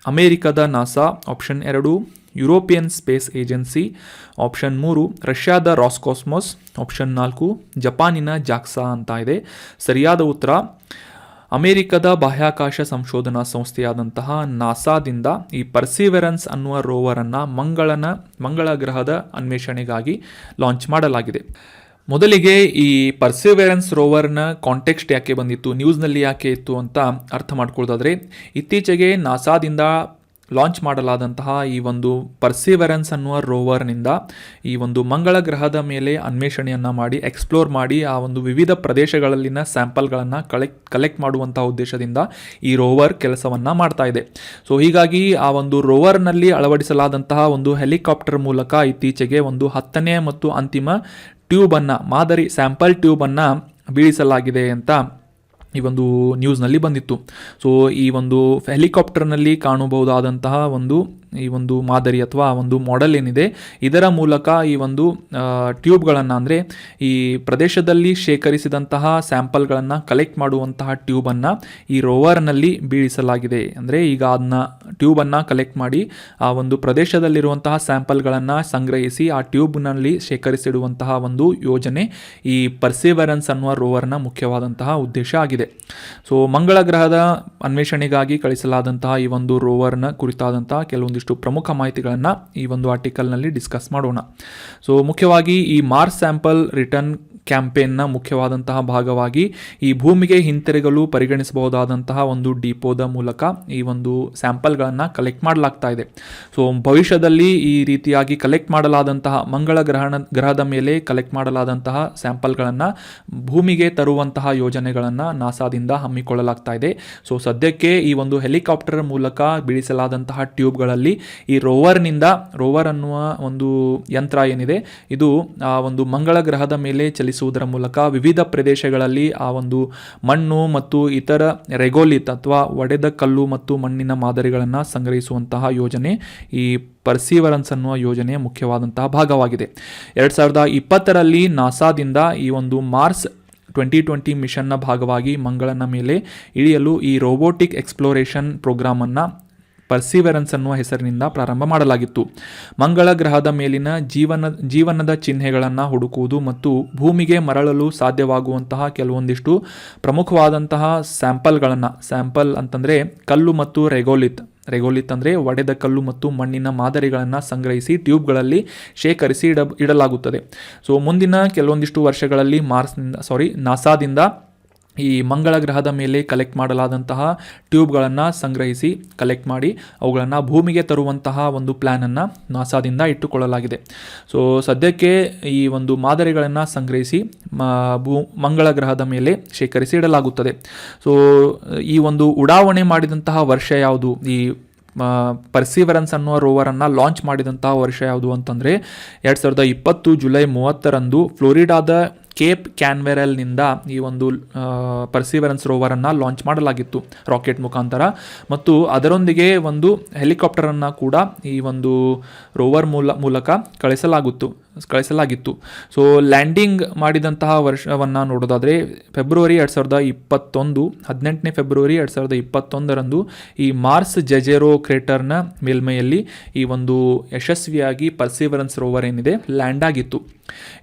ಅಮೇರಿಕದ NASA, option 2 European space agency, option 3 ರಷ್ಯಾದ ರಾಸ್ಕಾಸ್ಮೋಸ್, ಆಪ್ಷನ್ 4 ಜಪಾನಿನ ಜಾಕ್ಸಾ ಅಂತ ಇದೆ. ಸರಿಯಾದ ಉತ್ತರ ಅಮೆರಿಕದ ಬಾಹ್ಯಾಕಾಶ ಸಂಶೋಧನಾ ಸಂಸ್ಥೆಯಾದಂತಹ ನಾಸಾದಿಂದ ಈ ಪರ್ಸಿವೆರೆನ್ಸ್ ಅನ್ನುವ ರೋವರನ್ನು ಮಂಗಳ ಗ್ರಹದ ಅನ್ವೇಷಣೆಗಾಗಿ ಲಾಂಚ್ ಮಾಡಲಾಗಿದೆ. ಮೊದಲಿಗೆ ಈ ಪರ್ಸಿವೆರೆನ್ಸ್ ರೋವರ್ನ ಕಾಂಟೆಕ್ಸ್ಟ್ ಯಾಕೆ ಬಂದಿತ್ತು, ನ್ಯೂಸ್ನಲ್ಲಿ ಯಾಕೆ ಇತ್ತು ಅಂತ ಅರ್ಥ ಮಾಡ್ಕೊಳ್ಳೋದಾದರೆ, ಇತ್ತೀಚೆಗೆ ನಾಸಾದಿಂದ ಲಾಂಚ್ ಮಾಡಲಾದಂತಹ ಈ ಒಂದು ಪರ್ಸಿವೆರೆನ್ಸ್ ಅನ್ನುವ ರೋವರ್ನಿಂದ ಈ ಒಂದು ಮಂಗಳ ಗ್ರಹದ ಮೇಲೆ ಅನ್ವೇಷಣೆಯನ್ನು ಮಾಡಿ ಎಕ್ಸ್ಪ್ಲೋರ್ ಮಾಡಿ ಆ ಒಂದು ವಿವಿಧ ಪ್ರದೇಶಗಳಲ್ಲಿನ ಸ್ಯಾಂಪಲ್ಗಳನ್ನು ಕಲೆಕ್ಟ್ ಮಾಡುವಂತಹ ಉದ್ದೇಶದಿಂದ ಈ ರೋವರ್ ಕೆಲಸವನ್ನು ಮಾಡ್ತಾ ಇದೆ. ಸೊ ಹೀಗಾಗಿ ಆ ಒಂದು ರೋವರ್ನಲ್ಲಿ ಅಳವಡಿಸಲಾದಂತಹ ಒಂದು ಹೆಲಿಕಾಪ್ಟರ್ ಮೂಲಕ ಇತ್ತೀಚೆಗೆ ಒಂದು 10ನೇ ಮತ್ತು ಅಂತಿಮ ಟ್ಯೂಬನ್ನು, ಮಾದರಿ ಸ್ಯಾಂಪಲ್ ಟ್ಯೂಬನ್ನು ಬೀಳಿಸಲಾಗಿದೆ ಅಂತ ಈ ಒಂದು ನ್ಯೂಸ್ನಲ್ಲಿ ಬಂದಿತ್ತು. ಸೊ ಈ ಒಂದು ಹೆಲಿಕಾಪ್ಟರ್ನಲ್ಲಿ ಕಾಣಬಹುದಾದಂತಹ ಈ ಒಂದು ಮಾದರಿ ಅಥವಾ ಒಂದು ಮಾಡೆಲ್ ಏನಿದೆ, ಇದರ ಮೂಲಕ ಈ ಒಂದು ಟ್ಯೂಬ್ಗಳನ್ನು, ಅಂದರೆ ಈ ಪ್ರದೇಶದಲ್ಲಿ ಶೇಖರಿಸಿದಂತಹ ಸ್ಯಾಂಪಲ್ಗಳನ್ನು ಕಲೆಕ್ಟ್ ಮಾಡುವಂತಹ ಟ್ಯೂಬನ್ನು ಈ ರೋವರ್ನಲ್ಲಿ ಬೀಳಿಸಲಾಗಿದೆ. ಅಂದರೆ ಈಗ ಅದನ್ನ ಟ್ಯೂಬನ್ನು ಕಲೆಕ್ಟ್ ಮಾಡಿ ಆ ಒಂದು ಪ್ರದೇಶದಲ್ಲಿರುವಂತಹ ಸ್ಯಾಂಪಲ್ಗಳನ್ನು ಸಂಗ್ರಹಿಸಿ ಆ ಟ್ಯೂಬ್ನಲ್ಲಿ ಶೇಖರಿಸಿಡುವಂತಹ ಒಂದು ಯೋಜನೆ ಈ ಪರ್ಸಿವೆರೆನ್ಸ್ ಅನ್ನುವ ರೋವರ್ನ ಮುಖ್ಯವಾದಂತಹ ಉದ್ದೇಶ ಆಗಿದೆ. ಸೊ ಮಂಗಳ ಗ್ರಹದ ಅನ್ವೇಷಣೆಗಾಗಿ ಕಳಿಸಲಾದಂತಹ ಈ ಒಂದು ರೋವರ್ನ ಕುರಿತಾದಂತಹ ಕೆಲವೊಂದಿಷ್ಟು ಪ್ರಮುಖ ಮಾಹಿತಿಗಳನ್ನು ಈ ಒಂದು ಆರ್ಟಿಕಲ್ನಲ್ಲಿ ಡಿಸ್ಕಸ್ ಮಾಡೋಣ. ಸೊ ಮುಖ್ಯವಾಗಿ ಈ ಮಾರ್ಸ್ ಸ್ಯಾಂಪಲ್ ರಿಟರ್ನ್ ಕ್ಯಾಂಪೇನ್ನ ಮುಖ್ಯವಾದಂತಹ ಭಾಗವಾಗಿ ಈ ಭೂಮಿಗೆ ಹಿಂತಿರುಗಲು ಪರಿಗಣಿಸಬಹುದಾದಂತಹ ಒಂದು ಡಿಪೋದ ಮೂಲಕ ಈ ಒಂದು ಸ್ಯಾಂಪಲ್ಗಳನ್ನು ಕಲೆಕ್ಟ್ ಮಾಡಲಾಗ್ತಾ ಇದೆ. ಸೊ ಭವಿಷ್ಯದಲ್ಲಿ ಈ ರೀತಿಯಾಗಿ ಕಲೆಕ್ಟ್ ಮಾಡಲಾದಂತಹ ಮಂಗಳ ಗ್ರಹದ ಮೇಲೆ ಕಲೆಕ್ಟ್ ಮಾಡಲಾದಂತಹ ಸ್ಯಾಂಪಲ್ಗಳನ್ನು ಭೂಮಿಗೆ ತರುವಂತಹ ಯೋಜನೆಗಳನ್ನು ನಾಸಾದಿಂದ ಹಮ್ಮಿಕೊಳ್ಳಲಾಗ್ತಾ ಇದೆ. ಸೊ ಸದ್ಯಕ್ಕೆ ಈ ಒಂದು ಹೆಲಿಕಾಪ್ಟರ್ ಮೂಲಕ ಬೀಳಿಸಲಾದಂತಹ ಟ್ಯೂಬ್ಗಳಲ್ಲಿ ಈ ರೋವರ್ ಅನ್ನುವ ಒಂದು ಯಂತ್ರ ಏನಿದೆ ಇದು ಆ ಒಂದು ಮಂಗಳ ಗ್ರಹದ ಮೇಲೆ ಚಲಿಸುವುದರ ಮೂಲಕ ವಿವಿಧ ಪ್ರದೇಶಗಳಲ್ಲಿ ಆ ಒಂದು ಮಣ್ಣು ಮತ್ತು ಇತರ ರೆಗೋಲಿತ್ ಅಥವಾ ಒಡೆದ ಕಲ್ಲು ಮತ್ತು ಮಣ್ಣಿನ ಮಾದರಿಗಳನ್ನು ಸಂಗ್ರಹಿಸುವಂತಹ ಯೋಜನೆ ಈ ಪರ್ಸೀವರೆನ್ಸ್ ಅನ್ನುವ ಯೋಜನೆಯ ಮುಖ್ಯವಾದಂತಹ ಭಾಗವಾಗಿದೆ. 2020ರಲ್ಲಿ ನಾಸಾದಿಂದ ಈ ಒಂದು ಮಾರ್ಸ್ 2020 ಮಿಷನ್ನ ಭಾಗವಾಗಿ ಮಂಗಳನ ಮೇಲೆ ಇಳಿಯಲು ಈ ರೋಬೋಟಿಕ್ ಎಕ್ಸ್ಪ್ಲೋರೇಷನ್ ಪ್ರೋಗ್ರಾಮನ್ನು ಪರ್ಸೀವರೆನ್ಸ್ ಅನ್ನುವ ಹೆಸರಿನಿಂದ ಪ್ರಾರಂಭ ಮಾಡಲಾಗಿತ್ತು. ಮಂಗಳ ಗ್ರಹದ ಮೇಲಿನ ಜೀವನದ ಚಿಹ್ನೆಗಳನ್ನು ಹುಡುಕುವುದು ಮತ್ತು ಭೂಮಿಗೆ ಮರಳಲು ಸಾಧ್ಯವಾಗುವಂತಹ ಕೆಲವೊಂದಿಷ್ಟು ಪ್ರಮುಖವಾದಂತಹ ಸ್ಯಾಂಪಲ್ ಅಂತಂದರೆ ಕಲ್ಲು ಮತ್ತು ರೆಗೋಲಿತ್ ಅಂದರೆ ಒಡೆದ ಕಲ್ಲು ಮತ್ತು ಮಣ್ಣಿನ ಮಾದರಿಗಳನ್ನು ಸಂಗ್ರಹಿಸಿ ಟ್ಯೂಬ್ಗಳಲ್ಲಿ ಶೇಖರಿಸಿ ಇಡಲಾಗುತ್ತದೆ. ಸೊ ಮುಂದಿನ ಕೆಲವೊಂದಿಷ್ಟು ವರ್ಷಗಳಲ್ಲಿ ನಾಸಾದಿಂದ ಈ ಮಂಗಳ ಗ್ರಹದ ಮೇಲೆ ಕಲೆಕ್ಟ್ ಮಾಡಲಾದಂತಹ ಟ್ಯೂಬ್ಗಳನ್ನು ಸಂಗ್ರಹಿಸಿ ಕಲೆಕ್ಟ್ ಮಾಡಿ ಅವುಗಳನ್ನು ಭೂಮಿಗೆ ತರುವಂತಹ ಒಂದು ಪ್ಲ್ಯಾನನ್ನು ನಾಸಾದಿಂದ ಇಟ್ಟುಕೊಳ್ಳಲಾಗಿದೆ. ಸೊ ಸದ್ಯಕ್ಕೆ ಈ ಒಂದು ಮಾದರಿಗಳನ್ನು ಸಂಗ್ರಹಿಸಿ ಮಂಗಳ ಗ್ರಹದ ಮೇಲೆ ಶೇಖರಿಸಿ ಇಡಲಾಗುತ್ತದೆ. ಸೊ ಈ ಒಂದು ಉಡಾವಣೆ ಮಾಡಿದಂತಹ ವರ್ಷ ಯಾವುದು, ಈ ಪರ್ಸೀವರೆನ್ಸ್ ಅನ್ನುವ ರೋವರನ್ನು ಲಾಂಚ್ ಮಾಡಿದಂತಹ ವರ್ಷ ಯಾವುದು ಅಂತಂದರೆ 2020 ಜುಲೈ 30ರಂದು ಫ್ಲೋರಿಡಾದ ಕೇಪ್ ಕ್ಯಾನ್ವೆರಲ್ನಿಂದ ಈ ಒಂದು ಪರ್ಸೀವರೆನ್ಸ್ ರೋವರನ್ನು ಲಾಂಚ್ ಮಾಡಲಾಗಿತ್ತು ರಾಕೆಟ್ ಮುಖಾಂತರ, ಮತ್ತು ಅದರೊಂದಿಗೆ ಒಂದು ಹೆಲಿಕಾಪ್ಟರನ್ನು ಕೂಡ ಈ ಒಂದು ರೋವರ್ ಮೂಲಕ ಕಳಿಸಲಾಗಿತ್ತು. ಸೊ ಲ್ಯಾಂಡಿಂಗ್ ಮಾಡಿದಂತಹ ವರ್ಷವನ್ನು ನೋಡೋದಾದರೆ ಫೆಬ್ರವರಿ 18ನೇ ಫೆಬ್ರವರಿ 2021ರಂದು ಈ ಮಾರ್ಸ್ ಜೆಜೆರೋ ಕ್ರೇಟರ್ನ ಮೇಲ್ಮೈಯಲ್ಲಿ ಈ ಒಂದು ಯಶಸ್ವಿಯಾಗಿ ಪರ್ಸೀವರೆನ್ಸ್ ರೋವರ್ ಏನಿದೆ ಲ್ಯಾಂಡ್ ಆಗಿತ್ತು.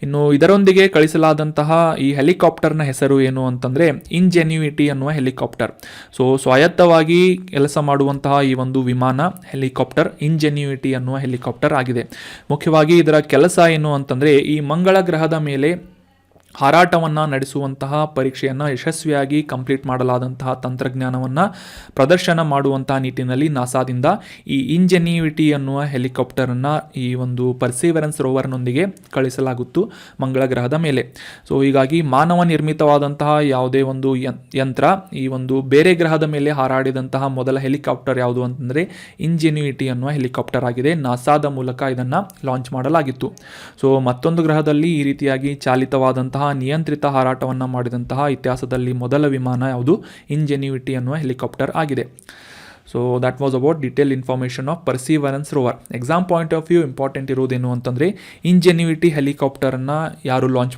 ಇನ್ನು ಇದರೊಂದಿಗೆ ಕಳಿಸಲಾದಂತಹ ಈ ಹೆಲಿಕಾಪ್ಟರ್ನ ಹೆಸರು ಏನು ಅಂತಂದರೆ ಇಂಜೆನ್ಯೂಯಿಟಿ ಅನ್ನುವ ಹೆಲಿಕಾಪ್ಟರ್. ಸೊ ಸ್ವಾಯತ್ತವಾಗಿ ಕೆಲಸ ಮಾಡುವಂತಹ ಈ ಒಂದು ವಿಮಾನ ಹೆಲಿಕಾಪ್ಟರ್ ಇಂಜೆನ್ಯೂಯಿಟಿ ಅನ್ನುವ ಹೆಲಿಕಾಪ್ಟರ್ ಆಗಿದೆ. ಮುಖ್ಯವಾಗಿ ಇದರ ಕೆಲಸ ಏನು ಅಂತಂದರೆ ಈ ಮಂಗಳ ಗ್ರಹದ ಮೇಲೆ ಹಾರಾಟವನ್ನು ನಡೆಸುವಂತಹ ಪರೀಕ್ಷೆಯನ್ನು ಯಶಸ್ವಿಯಾಗಿ ಕಂಪ್ಲೀಟ್ ಮಾಡಲಾದಂತಹ ತಂತ್ರಜ್ಞಾನವನ್ನು ಪ್ರದರ್ಶನ ಮಾಡುವಂತಹ ನಿಟ್ಟಿನಲ್ಲಿ ನಾಸಾದಿಂದ ಈ ಇಂಜೆನ್ಯೂಯಿಟಿ ಅನ್ನುವ ಹೆಲಿಕಾಪ್ಟರನ್ನು ಈ ಒಂದು ಪರ್ಸೀವರೆನ್ಸ್ ರೋವರ್ನೊಂದಿಗೆ ಕಳಿಸಲಾಗುತ್ತು ಮಂಗಳ ಗ್ರಹದ ಮೇಲೆ. ಸೊ ಹೀಗಾಗಿ ಮಾನವ ನಿರ್ಮಿತವಾದಂತಹ ಯಾವುದೇ ಒಂದು ಯಂತ್ರ ಈ ಒಂದು ಬೇರೆ ಗ್ರಹದ ಮೇಲೆ ಹಾರಾಡಿದಂತಹ ಮೊದಲ ಹೆಲಿಕಾಪ್ಟರ್ ಯಾವುದು ಅಂತಂದರೆ ಇಂಜೆನ್ಯೂಯಿಟಿ ಅನ್ನುವ ಹೆಲಿಕಾಪ್ಟರ್ ಆಗಿದೆ. ನಾಸಾದ ಮೂಲಕ ಇದನ್ನು ಲಾಂಚ್ ಮಾಡಲಾಗಿತ್ತು. ಸೊ ಮತ್ತೊಂದು ಗ್ರಹದಲ್ಲಿ ಈ ರೀತಿಯಾಗಿ ಚಾಲಿತವಾದಂತಹ ನಿಯಂತ್ರಿತ ಹಾರಾಟವನ್ನು ಮಾಡಿದಂತಹ ಇತಿಹಾಸದಲ್ಲಿ ಮೊದಲ ವಿಮಾನ ಯಾವುದು ಇಂಜೆನ್ಯೂಯಿಟಿ ಅನ್ನುವ ಹೆಲಿಕಾಪ್ಟರ್ ಆಗಿದೆ. So that was about detail information of perseverance rover. Exam point of view important ಇರೋದೇನು ಅಂತಂದರೆ ಇಂಜೆನ್ಯೂಯಿಟಿ ಹೆಲಿಕಾಪ್ಟರನ್ನು ಯಾರು ಲಾಂಚ್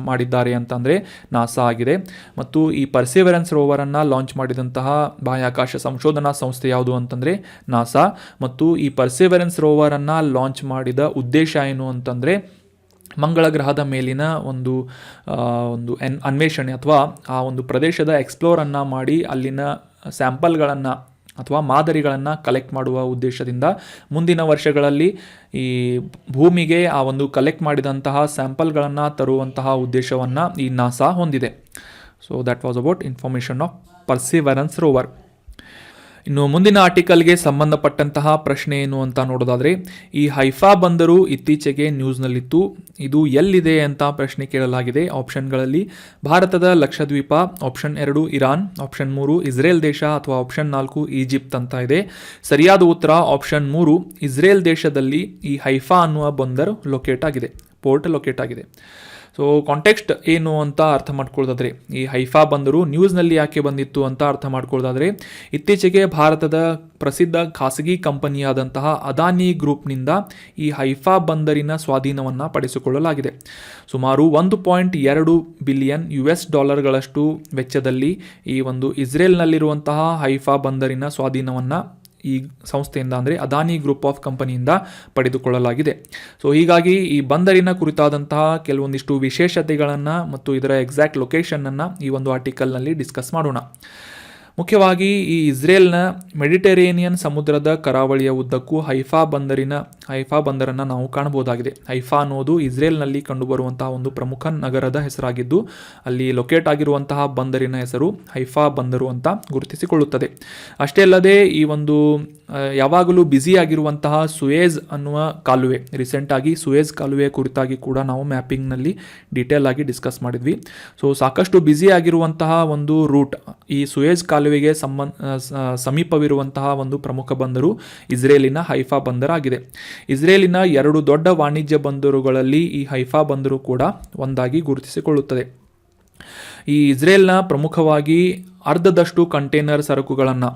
ಮಾಡಿದ್ದಾರೆ ಅಂತಂದರೆ ನಾಸಾ ಆಗಿದೆ, ಮತ್ತು ಈ ಪರ್ಸೀವರೆನ್ಸ್ ರೋವರನ್ನು ಲಾಂಚ್ ಮಾಡಿದಂತಹ ಬಾಹ್ಯಾಕಾಶ ಸಂಶೋಧನಾ ಸಂಸ್ಥೆ ಯಾವುದು ಅಂತಂದರೆ ನಾಸಾ, ಮತ್ತು ಈ ಪರ್ಸೀವರೆನ್ಸ್ ರೋವರನ್ನು ಲಾಂಚ್ ಮಾಡಿದ ಉದ್ದೇಶ ಏನು ಅಂತಂದರೆ ಮಂಗಳ ಗ್ರಹದ ಮೇಲಿನ ಒಂದು ಅನ್ವೇಷಣೆ ಅಥವಾ ಆ ಒಂದು ಪ್ರದೇಶದ ಎಕ್ಸ್ಪ್ಲೋರನ್ನು ಮಾಡಿ ಅಲ್ಲಿನ ಸ್ಯಾಂಪಲ್ಗಳನ್ನು ಅಥವಾ ಮಾದರಿಗಳನ್ನು ಕಲೆಕ್ಟ್ ಮಾಡುವ ಉದ್ದೇಶದಿಂದ ಮುಂದಿನ ವರ್ಷಗಳಲ್ಲಿ ಈ ಭೂಮಿಗೆ ಆ ಒಂದು ಕಲೆಕ್ಟ್ ಮಾಡಿದಂತಹ ಸ್ಯಾಂಪಲ್ಗಳನ್ನು ತರುವಂತಹ ಉದ್ದೇಶವನ್ನು ಈ ನಾಸಾ ಹೊಂದಿದೆ. So that was about information of perseverance rover. ಇನ್ನು ಮುಂದಿನ ಆರ್ಟಿಕಲ್ಗೆ ಸಂಬಂಧಪಟ್ಟಂತಹ ಪ್ರಶ್ನೆ ಏನು ಅಂತ ನೋಡೋದಾದರೆ, ಈ ಹೈಫಾ ಬಂದರು ಇತ್ತೀಚೆಗೆ ನ್ಯೂಸ್ನಲ್ಲಿತ್ತು, ಇದು ಎಲ್ಲಿದೆ ಅಂತ ಪ್ರಶ್ನೆ ಕೇಳಲಾಗಿದೆ. ಆಪ್ಷನ್ಗಳಲ್ಲಿ ಭಾರತದ Lakshadweep, option 2 Iran, option 3 Israel ದೇಶ ಅಥವಾ ಆಪ್ಷನ್ 4 ಈಜಿಪ್ಟ್ ಅಂತ ಇದೆ. ಸರಿಯಾದ ಉತ್ತರ ಆಪ್ಷನ್ 3 ಇಸ್ರೇಲ್ ದೇಶದಲ್ಲಿ ಈ ಹೈಫಾ ಅನ್ನುವ ಬಂದರು ಪೋರ್ಟ್ ಲೊಕೇಟ್ ಆಗಿದೆ. ಸೊ ಕಾಂಟೆಕ್ಸ್ಟ್ ಏನು ಅಂತ ಅರ್ಥ ಮಾಡ್ಕೊಳ್ಳೋದಾದರೆ, ಈ ಹೈಫಾ ಬಂದರು ನ್ಯೂಸ್ನಲ್ಲಿ ಯಾಕೆ ಬಂದಿತ್ತು ಅಂತ ಅರ್ಥ ಮಾಡ್ಕೊಳ್ಳೋದಾದರೆ, ಇತ್ತೀಚೆಗೆ ಭಾರತದ ಪ್ರಸಿದ್ಧ ಖಾಸಗಿ ಕಂಪನಿಯಾದಂತಹ ಅದಾನಿ ಗ್ರೂಪ್ನಿಂದ ಈ ಹೈಫಾ ಬಂದರಿನ ಸ್ವಾಧೀನವನ್ನು ಪಡಿಸಿಕೊಳ್ಳಲಾಗಿದೆ. ಸುಮಾರು $1.2 ಬಿಲಿಯನ್ ವೆಚ್ಚದಲ್ಲಿ ಈ ಒಂದು ಇಸ್ರೇಲ್ನಲ್ಲಿರುವಂತಹ ಹೈಫಾ ಬಂದರಿನ ಸ್ವಾಧೀನವನ್ನು ಈ ಸಂಸ್ಥೆಯಿಂದ ಅಂದರೆ ಅದಾನಿ ಗ್ರೂಪ್ ಆಫ್ ಕಂಪನಿಯಿಂದ ಪಡೆದುಕೊಳ್ಳಲಾಗಿದೆ. ಸೊ ಹೀಗಾಗಿ ಈ ಬಂದರಿನ ಕುರಿತಾದಂತಹ ಕೆಲವೊಂದಿಷ್ಟು ವಿಶೇಷತೆಗಳನ್ನು ಮತ್ತು ಇದರ ಎಕ್ಸಾಕ್ಟ್ ಲೊಕೇಶನನ್ನು ಈ ಒಂದು ಆರ್ಟಿಕಲ್ನಲ್ಲಿ ಡಿಸ್ಕಸ್ ಮಾಡೋಣ. ಮುಖ್ಯವಾಗಿ ಈ ಇಸ್ರೇಲ್ನ ಮೆಡಿಟರೇನಿಯನ್ ಸಮುದ್ರದ ಕರಾವಳಿಯ ಉದ್ದಕ್ಕೂ ಹೈಫಾ ಬಂದರನ್ನು ನಾವು ಕಾಣಬಹುದಾಗಿದೆ. ಹೈಫಾ ಅನ್ನೋದು ಇಸ್ರೇಲ್ನಲ್ಲಿ ಕಂಡುಬರುವಂತಹ ಒಂದು ಪ್ರಮುಖ ನಗರದ ಹೆಸರಾಗಿದ್ದು ಅಲ್ಲಿ ಲೊಕೇಟ್ ಆಗಿರುವಂತಹ ಬಂದರಿನ ಹೆಸರು ಹೈಫಾ ಬಂದರು ಅಂತ ಗುರುತಿಸಿಕೊಳ್ಳುತ್ತದೆ. ಅಷ್ಟೇ ಅಲ್ಲದೆ ಈ ಒಂದು ಯಾವಾಗಲೂ ಬ್ಯುಸಿ ಆಗಿರುವಂತಹ ಸುಯೇಜ್ ಅನ್ನುವ ಕಾಲುವೆ, ರೀಸೆಂಟಾಗಿ ಸುಯೇಜ್ ಕಾಲುವೆ ಕುರಿತಾಗಿ ಕೂಡ ನಾವು ಮ್ಯಾಪಿಂಗ್ನಲ್ಲಿ ಡೀಟೇಲ್ ಆಗಿ ಡಿಸ್ಕಸ್ ಮಾಡಿದ್ವಿ. ಸೊ ಸಾಕಷ್ಟು ಬ್ಯುಸಿ ಆಗಿರುವಂತಹ ಒಂದು ರೂಟ್, ಈ ಸುಯೇಜ್ ಕಾಲುವೆಗೆ ಸಮೀಪವಿರುವಂತಹ ಒಂದು ಪ್ರಮುಖ ಬಂದರು ಇಸ್ರೇಲಿನ ಹೈಫಾ ಬಂದರಾಗಿದೆ. ಇಸ್ರೇಲಿನ 2 ದೊಡ್ಡ ವಾಣಿಜ್ಯ ಬಂದರುಗಳಲ್ಲಿ ಈ ಹೈಫಾ ಬಂದರು ಕೂಡ ಒಂದಾಗಿ ಗುರುತಿಸಿಕೊಳ್ಳುತ್ತದೆ. ಈ ಇಸ್ರೇಲ್ನ ಪ್ರಮುಖವಾಗಿ ಅರ್ಧದಷ್ಟು ಕಂಟೈನರ್ ಸರಕುಗಳನ್ನು,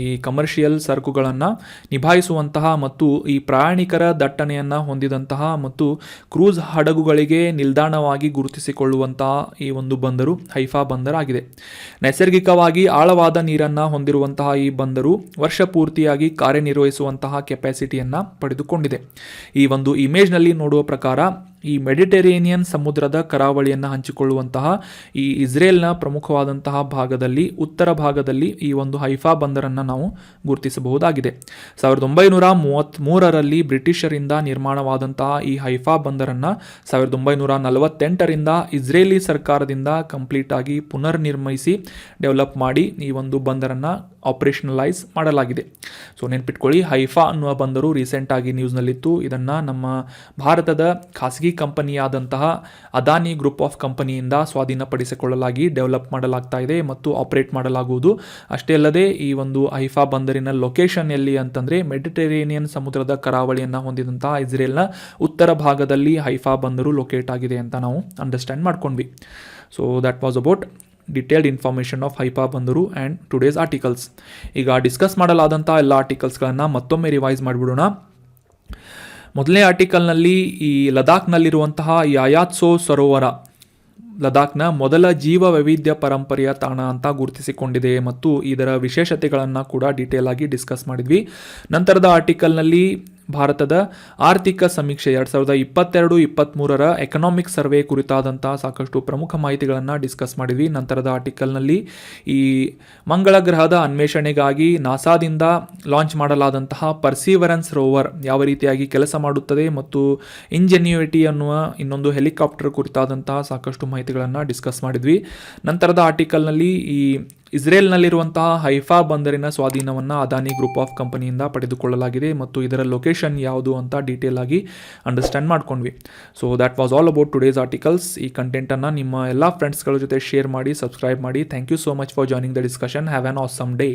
ಈ ಕಮರ್ಷಿಯಲ್ ಸರಕುಗಳನ್ನು ನಿಭಾಯಿಸುವಂತಹ ಮತ್ತು ಈ ಪ್ರಯಾಣಿಕರ ದಟ್ಟಣೆಯನ್ನು ಹೊಂದಿದಂತಹ ಮತ್ತು ಕ್ರೂಸ್ ಹಡಗುಗಳಿಗೆ ನಿಲ್ದಾಣವಾಗಿ ಗುರುತಿಸಿಕೊಳ್ಳುವಂತಹ ಈ ಒಂದು ಬಂದರು ಹೈಫಾ ಬಂದರಾಗಿದೆ. ನೈಸರ್ಗಿಕವಾಗಿ ಆಳವಾದ ನೀರನ್ನು ಹೊಂದಿರುವಂತಹ ಈ ಬಂದರು ವರ್ಷ ಪೂರ್ತಿಯಾಗಿ ಕಾರ್ಯನಿರ್ವಹಿಸುವಂತಹ ಕೆಪಾಸಿಟಿಯನ್ನು ಪಡೆದುಕೊಂಡಿದೆ. ಈ ಒಂದು ಇಮೇಜ್ನಲ್ಲಿ ನೋಡುವ ಪ್ರಕಾರ ಈ ಮೆಡಿಟರೇನಿಯನ್ ಸಮುದ್ರದ ಕರಾವಳಿಯನ್ನು ಹಂಚಿಕೊಳ್ಳುವಂತಹ ಈ ಇಸ್ರೇಲ್ನ ಪ್ರಮುಖವಾದಂತಹ ಭಾಗದಲ್ಲಿ, ಉತ್ತರ ಭಾಗದಲ್ಲಿ ಈ ಒಂದು ಹೈಫಾ ಬಂದರನ್ನು ನಾವು ಗುರುತಿಸಬಹುದಾಗಿದೆ. 1933ರಲ್ಲಿ ಬ್ರಿಟಿಷರಿಂದ ನಿರ್ಮಾಣವಾದಂತಹ ಈ ಹೈಫಾ ಬಂದರನ್ನು 1948ರಿಂದ ಇಸ್ರೇಲಿ ಸರ್ಕಾರದಿಂದ ಕಂಪ್ಲೀಟ್ ಆಗಿ ಪುನರ್ನಿರ್ಮಿಸಿ ಡೆವಲಪ್ ಮಾಡಿ ಈ ಒಂದು ಬಂದರನ್ನು ಆಪರೇಷನಲೈಸ್ ಮಾಡಲಾಗಿದೆ. ಸೊ ನೆನ್ಪಿಟ್ಕೊಳ್ಳಿ, ಹೈಫಾ ಅನ್ನುವ ಬಂದರು ರೀಸೆಂಟಾಗಿ ನ್ಯೂಸ್ನಲ್ಲಿತ್ತು. ಇದನ್ನು ನಮ್ಮ ಭಾರತದ ಖಾಸಗಿ ಕಂಪನಿಯಾದಂತಹ ಅದಾನಿ ಗ್ರೂಪ್ ಆಫ್ ಕಂಪನಿಯಿಂದ ಸ್ವಾಧೀನಪಡಿಸಿಕೊಳ್ಳಲಾಗಿ ಡೆವಲಪ್ ಮಾಡಲಾಗ್ತಾ ಇದೆ ಮತ್ತು ಆಪರೇಟ್ ಮಾಡಲಾಗುವುದು. ಅಷ್ಟೇ ಅಲ್ಲದೆ ಈ ಒಂದು ಹೈಫಾ ಬಂದರಿನ ಲೊಕೇಶನ್ ಎಲ್ಲಿ ಅಂತಂದರೆ ಮೆಡಿಟರೇನಿಯನ್ ಸಮುದ್ರದ ಕರಾವಳಿಯನ್ನು ಹೊಂದಿದಂತಹ ಇಸ್ರೇಲ್ನ ಉತ್ತರ ಭಾಗದಲ್ಲಿ ಹೈಫಾ ಬಂದರು ಲೊಕೇಟ್ ಆಗಿದೆ ಅಂತ ನಾವು ಅಂಡರ್ಸ್ಟ್ಯಾಂಡ್ ಮಾಡ್ಕೊಂಡ್ವಿ. So that was about detailed information of Haifa ಬಂದರು ಆ್ಯಂಡ್ ಟುಡೇಸ್ ಆರ್ಟಿಕಲ್ಸ್. ಈಗ ಡಿಸ್ಕಸ್ ಮಾಡಲಾದಂಥ ಎಲ್ಲ ಆರ್ಟಿಕಲ್ಸ್ಗಳನ್ನು ಮತ್ತೊಮ್ಮೆ ರಿವೈಸ್ ಮಾಡಿಬಿಡೋಣ. ಮೊದಲನೇ ಆರ್ಟಿಕಲ್ನಲ್ಲಿ ಈ ಲದಾಖ್ನಲ್ಲಿರುವಂತಹ ಯಾಯಾತ್ಸೋ ಸರೋವರ ಲದಾಖ್ನ ಮೊದಲ ಜೀವ ವೈವಿಧ್ಯ ಪರಂಪರೆಯ ತಾಣ ಅಂತ ಗುರುತಿಸಿಕೊಂಡಿದೆ ಮತ್ತು ಇದರ ವಿಶೇಷತೆಗಳನ್ನು ಕೂಡ ಡೀಟೇಲ್ ಆಗಿ ಡಿಸ್ಕಸ್ ಮಾಡಿದ್ವಿ. ನಂತರದ ಆರ್ಟಿಕಲ್ನಲ್ಲಿ ಭಾರತದ ಆರ್ಥಿಕ ಸಮೀಕ್ಷೆ 2022-23ರ ಎಕನಾಮಿಕ್ ಸರ್ವೆ ಕುರಿತಾದಂತಹ ಸಾಕಷ್ಟು ಪ್ರಮುಖ ಮಾಹಿತಿಗಳನ್ನು ಡಿಸ್ಕಸ್ ಮಾಡಿದ್ವಿ. ನಂತರದ ಆರ್ಟಿಕಲ್ನಲ್ಲಿ ಈ ಮಂಗಳ ಗ್ರಹದ ಅನ್ವೇಷಣೆಗಾಗಿ ನಾಸಾದಿಂದ ಲಾಂಚ್ ಮಾಡಲಾದಂತಹ ಪರ್ಸಿವರೆನ್ಸ್ ರೋವರ್ ಯಾವ ರೀತಿಯಾಗಿ ಕೆಲಸ ಮಾಡುತ್ತದೆ ಮತ್ತು ಇಂಜೆನ್ಯೂಯಿಟಿ ಅನ್ನುವ ಇನ್ನೊಂದು ಹೆಲಿಕಾಪ್ಟರ್ ಕುರಿತಾದಂತಹ ಸಾಕಷ್ಟು ಮಾಹಿತಿಗಳನ್ನು ಡಿಸ್ಕಸ್ ಮಾಡಿದ್ವಿ. ನಂತರದ ಆರ್ಟಿಕಲ್ನಲ್ಲಿ ಈ ಇಸ್ರೇಲ್ನಲ್ಲಿರುವಂತಹ ಹೈಫಾ ಬಂದರಿನ ಸ್ವಾಧೀನವನ್ನು ಅದಾನಿ ಗ್ರೂಪ್ ಆಫ್ ಕಂಪನಿಯಿಂದ ಪಡೆದುಕೊಳ್ಳಲಾಗಿದೆ ಮತ್ತು ಇದರ ಲೊಕೇಶನ್ ಯಾವುದು ಅಂತ ಡೀಟೇಲ್ ಆಗಿ ಅಂಡರ್ಸ್ಟ್ಯಾಂಡ್ ಮಾಡ್ಕೊಂಡ್ವಿ. So that was all about today's articles. ಈ ಕಂಟೆಂಟನ್ನು ನಿಮ್ಮ ಎಲ್ಲ ಫ್ರೆಂಡ್ಸ್ಗಳ ಜೊತೆ ಶೇರ್ ಮಾಡಿ, ಸಬ್ಸ್ಕ್ರೈಬ್ ಮಾಡಿ. Thank you so much for joining the discussion. Have an awesome day.